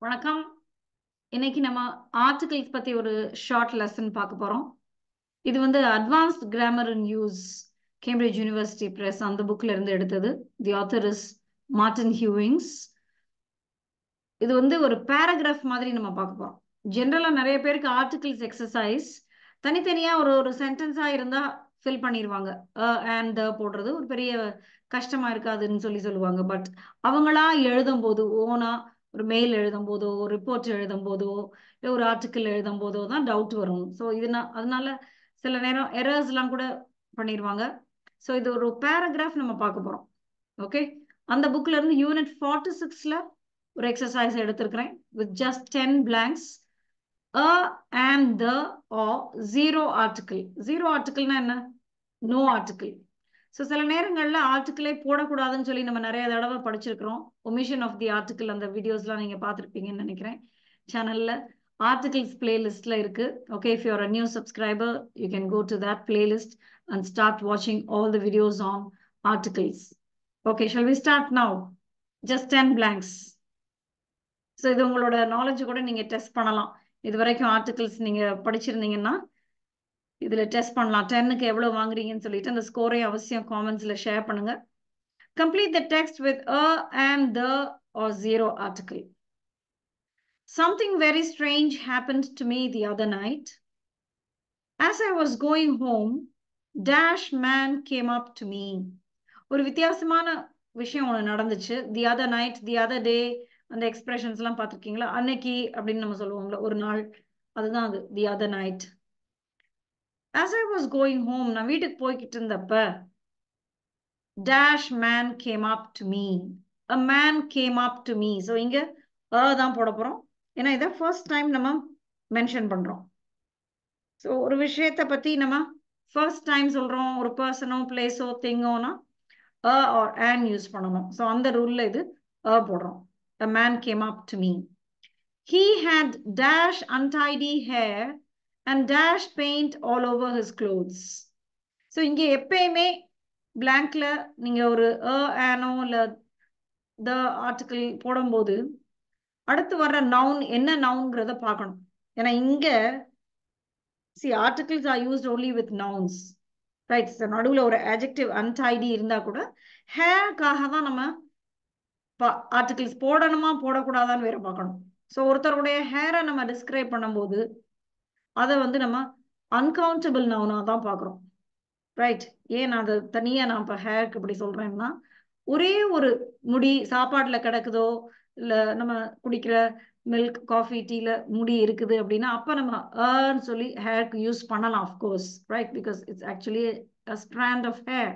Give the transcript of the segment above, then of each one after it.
வணக்கம். இன்னைக்கு நம்ம ஆர்டிகிள்ஸ் பத்தி ஒரு ஷார்ட் லெசன் பார்க்க போறோம். இது வந்து advanced grammar in use Cambridge University Press அந்த புக்ல இருந்து எடுத்தது. The author is Martin Hewings. இது வந்து ஒரு பேராகிராஃப் மாதிரி நம்ம பார்க்க போறோம். ஜென்ரலா நிறைய பேருக்கு ஆர்டிகிள்ஸ் எக்ஸசைஸ் தனித்தனியா ஒரு ஒரு சென்டென்ஸா இருந்தா ஃபில் பண்ணிடுவாங்க. அண்ட் போடுறது ஒரு பெரிய கஷ்டமா இருக்காதுன்னு சொல்லுவாங்க. பட் அவங்களா எழுதும் போது ஓனா ஒரு மெயில் எழுதும் போதோ ஒரு ரிப்போர்ட் எழுதும் போதோ இல்லை ஒரு ஆர்டிக்கிள் எழுதும் போதோ தான் டவுட் வரும். ஸோ அதனால சில நேரம் எரர்ஸ் எல்லாம் கூட பண்ணிடுவாங்க. ஸோ இது ஒரு பேராகிராஃப் நம்ம பார்க்க போறோம். ஓகே, அந்த புக்ல இருந்து யூனிட் 46ல ஒரு எக்ஸசைஸ் எடுத்திருக்கிறேன் with just 10 blanks. A and the or zero article. Zero articleனா என்ன? No article. ஸோ சில நேரங்கள்ல ஆர்டிக்கிளே போடக்கூடாதுன்னு சொல்லி நம்ம நிறைய தடவை படிச்சிருக்கிறோம். ஒமிஷன் ஆஃப் தி ஆர்டிக்கிள் அந்த வீடியோஸ்லாம் நீங்க பார்த்துருப்பீங்கன்னு நினைக்கிறேன் சேனல்ல. ஆர்டிகிள்ஸ் பிளேலிஸ்ட்ல இருக்கு. Okay, if you are a new subscriber you can go to that playlist and start watching all the videos on articles. Okay, shall we start now? Just 10 blanks. So இது உங்களோட knowledge கூட நீங்க test பண்ணலாம். இது வரைக்கும் articles நீங்க படிச்சிருந்தீங்கன்னா இதுல test பண்ணலாம். 10க்கு எவ்வளவு வாங்குறீங்கன்னு சொல்லிட்டு அந்த ஸ்கோரையும் அவசியம் காமெண்ட்ஸ்ல ஷேர் பண்ணுங்க. Complete the text with a and the or zero article. Something very strange happened to me the other night. As I was going home, dash man came up to me. ஒரு வித்தியாசமான விஷயம் ஒன்று நடந்துச்சு. The other night, the other day, அந்த expressions எல்லாம் பார்த்துருக்கீங்களா? அன்னைக்கு அப்படின்னு நம்ம சொல்லுவோம்ல, ஒரு நாள், அதுதான் அது, the other night. As I was going home, நான் வீட்டுக்கு போய்கிட்டு இருந்தப்ப dash man came up to me. A man came up to me. So இங்க தான் போட போறோம். ஏன்னா இதை ஃபர்ஸ்ட் டைம் நம்ம மென்ஷன் பண்றோம். ஸோ ஒரு விஷயத்தை பத்தி நம்ம ஃபர்ஸ்ட் டைம் சொல்றோம், ஒரு பர்சனோ பிளேஸோ திங்கோனா or an யூஸ் பண்ணணும். ஸோ அந்த ரூல்ல இது போடுறோம். A man came up to me. He had dash untidy hair and dash paint all over his clothes. So இங்க எப்பயுமே பிளாங்க்ல நீங்க ஒரு ஆனோ இல்ல த ஆர்டிகிள் போடும்போது அடுத்து வர்ற நவுன் என்ன நவுன்ங்கிறத பார்க்கணும். ஏன்னா இங்க articles are used only with nouns, right? நடுவுல ஒரு adjective untidy இருந்தா கூட ஹேர்க்காக தான் நம்ம ஆர்டிகிள்ஸ் போடணுமா போடக்கூடாதான்னு வேற பார்க்கணும். ஸோ ஒருத்தருடைய ஹேரை நம்ம டிஸ்கிரைப் பண்ணும்போது அதை வந்து நம்ம அன்கவுண்டபிள் நவுனா தான் பார்க்குறோம், ரைட்? ஏன் அதை தனியா நான் இப்போ ஹேருக்கு இப்படி சொல்றேன்னா, ஒரே ஒரு முடி சாப்பாட்டுல கிடக்குதோ இல்ல நம்ம குடிக்கிற மில்க் காஃபி டீல முடி இருக்குது அப்படின்னா அப்ப நம்ம சொல்லி ஹேருக்கு யூஸ் பண்ணலாம், of course, right? Because it's actually a strand of hair.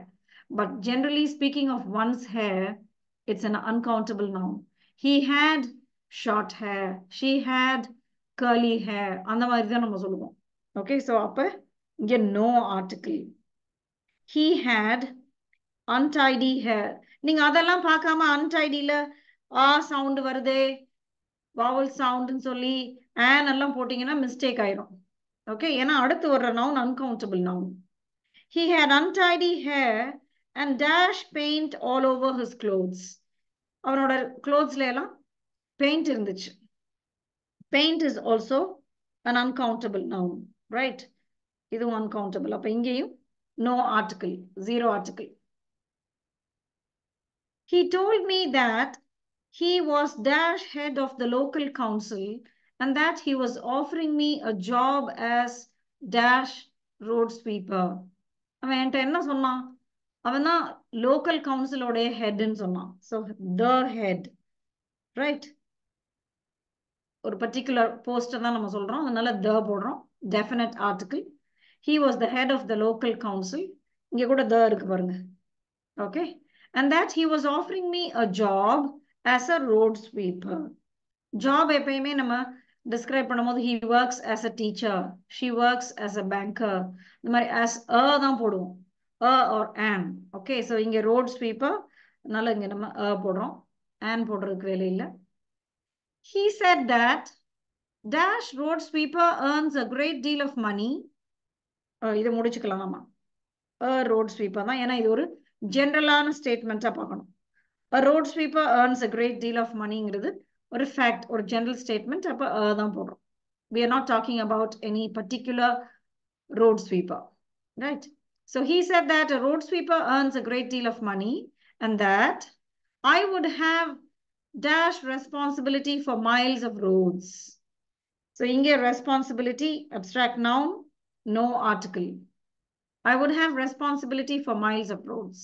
But generally speaking of one's hair, it's an uncountable noun. He had short hair, she had curly hair, அந்த மாதிரி தான் நம்ம சொல்லுவோம். Okay, so அப்ப இங்க no article. He had untidy hair. நீங்க அதெல்லாம் பார்க்காம untidyல சவுண்ட் வருதே, vowel சவுண்ட்னு சொல்லி an எல்லாம் போட்டீங்கன்னா மிஸ்டேக் ஆயிரும். ஓகே, ஏன்னா அடுத்து வர்ற noun uncountable noun. He had untidy hair and dash paint all over his clothes. அவனோட clothesல எல்லாம் பெயிண்ட் இருந்துச்சு. Paint is also an uncountable noun, right? இதுவும் uncountable. அப்ப இங்கேயும் no article, zero article. He told me that he was dash head of the local council and that he was offering me a job as dash road sweeper. அவன் என்கிட்ட என்ன சொன்னான்? அவன் தான் local கவுன்சிலோட ஹெட்னு சொன்னான். So the head, right? ஒரு பர்டிகுலர் போஸ்ட்டை தான் நம்ம சொல்றோம், அதனால த போடுறோம். Definite article. He was the head of the local council. இங்க கூட த இருக்கு பாருங்க. Okay, and that he was offering me a job as a road sweeper. Job எப்பயுமே நம்ம டிஸ்கிரைப் பண்ணும்போது he works as a teacher, she works as a banker, இந்த மாதிரி as a தான் போடுவோம், a or an. Okay, so இங்க road sweeper, அதனால இங்க நம்ம போடுறோம், an போடுறதுக்கு வேலை இல்லை. He said that dash road sweeper earns a great deal of money. இதை முடிச்சுக்கலாம் நம்ம, ரோட் ஸ்வீப்பர் தான், ஏன்னா இது ஒரு ஜென்ரலான ஸ்டேட்மெண்ட்டா பார்க்கணும். A road sweeper earns a great deal of moneyங்கிறது ஒரு fact, ஒரு general statement, அப்ப தான் போடுறோம். We are not talking about any particular road sweeper, right? So he said that a road sweeper earns a great deal of money and that I would have dash responsibility for miles of roads. So inge responsibility, abstract noun, no article. I would have responsibility for miles of roads.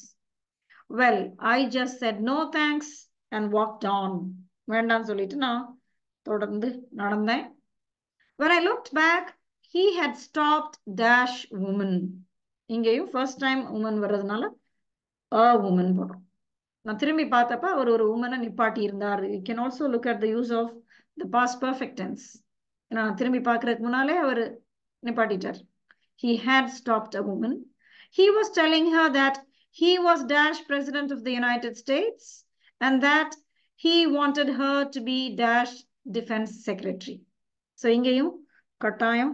Well, I just said no thanks and walked on. வேண்டான்னு சொல்லிட்டு நான் தொடர்ந்து நடந்தேன். When I looked back, he had stopped dash woman. இங்கேயும் first time woman வர்றதுனால a woman போடுறோம். நான் திரும்பி பார்த்தப்ப அவர் ஒரு உமனை நிப்பாட்டி இருந்தார். You can also look at the use of the past perfect tense. நான் திரும்பி பார்க்கறதுக்கு முன்னாலே அவர் நிப்பாட்டிட்டார். He had stopped a woman. He was telling her that he was dash president of the United States and that he wanted her to be dash defense secretary. So இங்கேயும் கட்டாயம்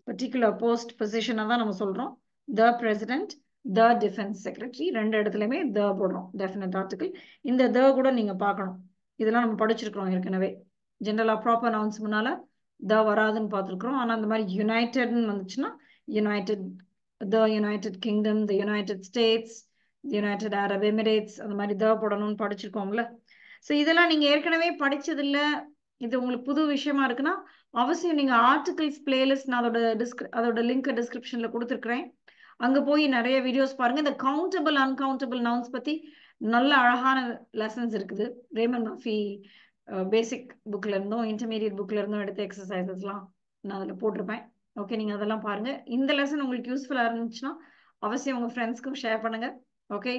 particular post position தான் நம்ம சொல்றோம். The president, the defense secretary, ரெண்டு இடத்துலயுமே the போடுறோம் definite article. இந்த the கூட நீங்க பார்க்கணும். இதெல்லாம் நம்ம படிச்சிருக்கிறோம் ஏற்கனவே. ஜெனரலா ப்ராப்பர் நவுன்ஸ் முன்னால the வராதுன்னு பார்த்திருக்கிறோம். ஆனா அந்த மாதிரி யுனைடெட்னு வந்துச்சுன்னா United, the United Kingdom, the United States, the United Arab Emirates, அந்த மாதிரி the போடணும்னு படிச்சிருக்கோம்ல. ஸோ இதெல்லாம் நீங்க ஏற்கனவே படிச்சது இல்ல, இது உங்களுக்கு புது விஷயமா இருக்குன்னா அவசியம் நீங்க ஆர்டிகிள்ஸ் பிளேலிஸ்ட் நான் அதோட லிங்க் டிஸ்கிரிப்ஷன்ல கொடுத்துருக்கிறேன். அங்க போய் நிறைய வீடியோஸ் பாருங்க. இந்த கவுண்டபிள் அன்கவுண்டபிள் நவுன்ஸ் பத்தி நல்ல அழகான லெசன்ஸ் இருக்குது. ரேமன் மர்ஃபி பேசிக் புக்ல இருந்தும் இன்டர்மீடியட் புக்ல இருந்தும் எடுத்த எக்ஸசைசஸ்லாம் நான் அதில் போட்டிருப்பேன். ஓகே, நீங்க அதெல்லாம் பாருங்க. இந்த லெசன் உங்களுக்கு யூஸ்ஃபுல்லா இருந்துச்சுன்னா அவசியம் உங்க ஃப்ரெண்ட்ஸ்க்கும் ஷேர் பண்ணுங்க. ஓகே,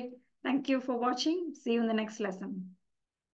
தேங்க்யூ ஃபார் வாட்சிங். See you in the next lesson.